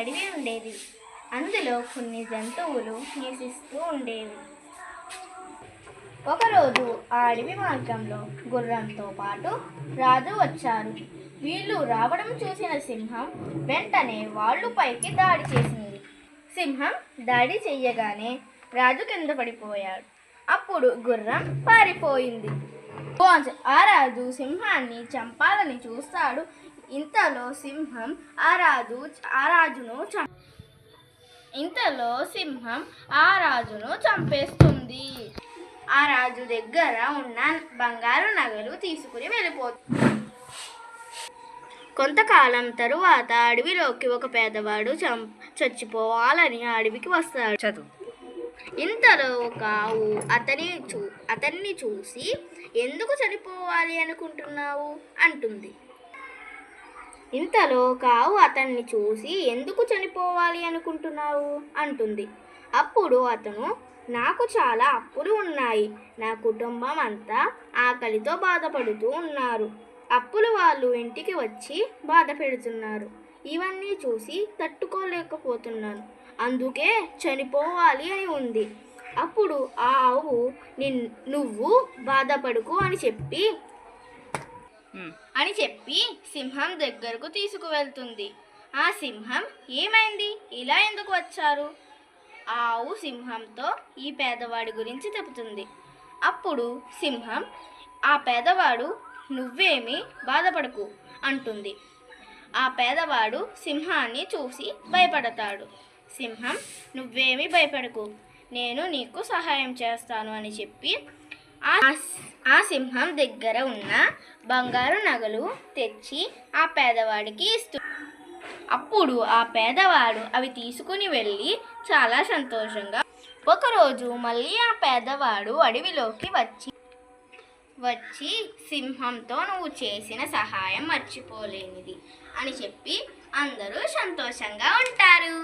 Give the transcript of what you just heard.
అడవి ఉండేది. అందులో కొన్ని జంతువులు నివసిస్తూ ఉండేవి. ఒకరోజు ఆ అడవి మార్గంలో గుర్రంతో పాటు రాజు వచ్చారు. వీళ్ళు రావడం చూసిన సింహం వెంటనే వాళ్ళు పైకి దాడి చేసింది. సింహం దాడి చెయ్యగానే రాజు కింద పడిపోయాడు. అప్పుడు గుర్రం పారిపోయింది. ఆ రాజు సింహాన్ని చంపాలని చూస్తాడు. ఇంతలో సింహం ఆ రాజును చంపేస్తుంది. ఆ రాజు దగ్గర ఉన్న బంగారు నగలు తీసుకుని వెళ్ళిపోతుంది. కొంతకాలం తరువాత అడవిలోకి ఒక పేదవాడు చచ్చిపోవాలని అడవికి వస్తాడు. ఇంతలో ఒక ఆవు అతన్ని చూసి, ఎందుకు చనిపోవాలి అనుకుంటున్నావు అంటుంది. అప్పుడు అతను, నాకు చాలా అప్పులు ఉన్నాయి. నా కుటుంబం అంతా ఆకలితో బాధపడుతూ ఉన్నారు. అప్పుల వాళ్ళు ఇంటికి వచ్చి బాధ పెడుతున్నారు. ఇవన్నీ చూసి తట్టుకోలేకపోతున్నాను. అందుకే చనిపోవాలి అని ఉంది. అప్పుడు ఆ ఆవు, నువ్వు బాధపడుకు అని చెప్పి సింహం దగ్గరకు తీసుకువెళ్తుంది. ఆ సింహం, ఏమైంది, ఇలా ఎందుకు వచ్చారు? ఆ ఆవు సింహంతో ఈ పేదవాడి గురించి చెబుతుంది. అప్పుడు సింహం, ఆ పేదవాడు, నువ్వేమీ బాధపడకు అంటుంది. ఆ పేదవాడు సింహాన్ని చూసి భయపడతాడు. సింహం, నువ్వేమీ భయపడకు, నేను నీకు సహాయం చేస్తాను అని చెప్పి ఆ సింహం దగ్గర ఉన్న బంగారు నగలు తెచ్చి ఆ పేదవాడికి ఇస్తుంది. అప్పుడు ఆ పేదవాడు అవి తీసుకుని వెళ్ళి చాలా సంతోషంగా. ఒకరోజు మళ్ళీ ఆ పేదవాడు అడవిలోకి వచ్చి సింహంతో, నువ్వు చేసిన సహాయం మర్చిపోలేనిది అని చెప్పి అందరూ సంతోషంగా ఉంటారు.